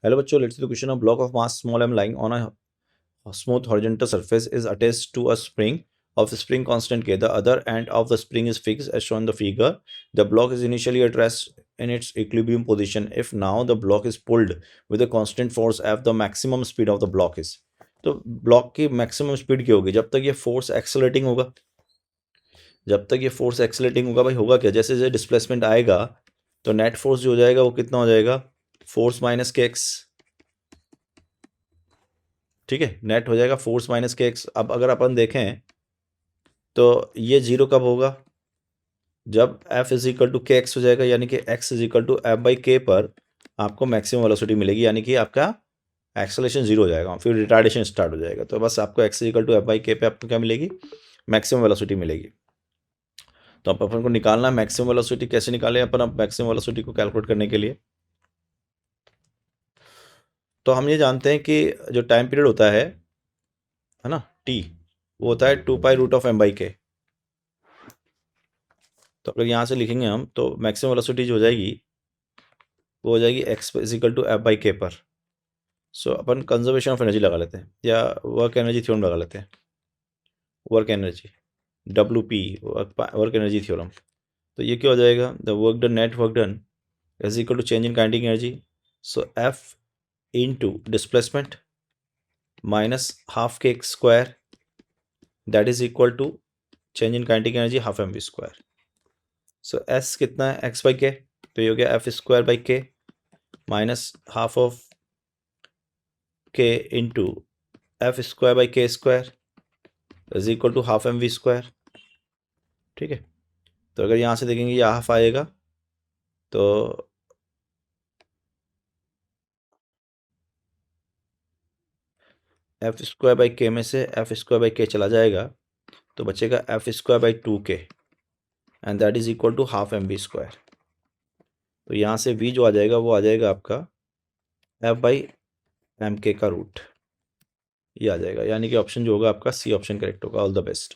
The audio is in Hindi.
हेलो बच्चों, let's see the question. Of block of mass small m lying on a smooth horizontal surface is attached to a spring of spring constant k. The other end of the spring is fixed as shown in the figure. The block is initially at rest in its equilibrium position. If now the block is pulled with a constant force f, the maximum speed of the block is. तो ब्लॉक की मैक्सिमम स्पीड क्या होगी जब तक ये फोर्स एक्सेलरेटिंग होगा? जब तक ये फोर्स एक्सेलरेटिंग होगा भाई, होगा क्या? जैसे जैसे डिस्प्लेसमेंट आएगा तो नेट फोर्स जो हो जाएगा वो कितना हो जाएगा? फोर्स माइनस के एक्स। ठीक है, नेट हो जाएगा फोर्स माइनस के एक्स। अब अगर अपन देखें तो ये जीरो कब होगा? जब F is equal to k x हो जाएगा, यानी कि x is equal to F by k पर आपको मैक्सिमम वेलोसिटी मिलेगी, यानी कि आपका एक्सेलरेशन जीरो हो जाएगा, फिर रिटार्डेशन स्टार्ट हो जाएगा। तो बस आपको x is equal to F by k पे आपको क्या मिलेगी? मैक्सिमम वेलोसिटी मिलेगी। तो अब अपन को निकालना है मैक्सिमम वेलोसिटी। कैसे निकालें अपन अब मैक्सिमम वेलोसिटी को कैलकुलेट करने के लिए? तो हम ये जानते हैं कि जो टाइम पीरियड होता है ना, टी, वो होता है 2 पाई रूट ऑफ m/k। तो अगर यहाँ से लिखेंगे हम तो मैक्सिमम वेलोसिटी जो हो जाएगी वो हो जाएगी x is equal to F by k पर। सो अपन कंजर्वेशन ऑफ एनर्जी लगा लेते हैं या वर्क एनर्जी थ्योरम लगा लेते हैं। Work energy, WP, work energy theorem. तो ये क्या हो जाएगा? The work done, net work done is equal to change in kinetic energy. So F into displacement minus half K X square, that is equal to change in kinetic energy half M we square. So S कितना है? एक्स बाई के, तो ये हो गया F square by K minus half of K into F square by k square is equal to half M we square. ठीक है, तो अगर यहाँ से देखेंगे ये हाफ आएगा तो एफ स्क्वायर बाई के में से एफ स्क्वायर बाई के चला जाएगा तो बचेगा F square by 2k and that is equal to half M we square. तो यहाँ से v जो आ जाएगा वो आ जाएगा आपका एफ बाई एम के का रूट, ये आ जाएगा। यानी कि ऑप्शन जो होगा आपका सी ऑप्शन करेक्ट होगा। All the best.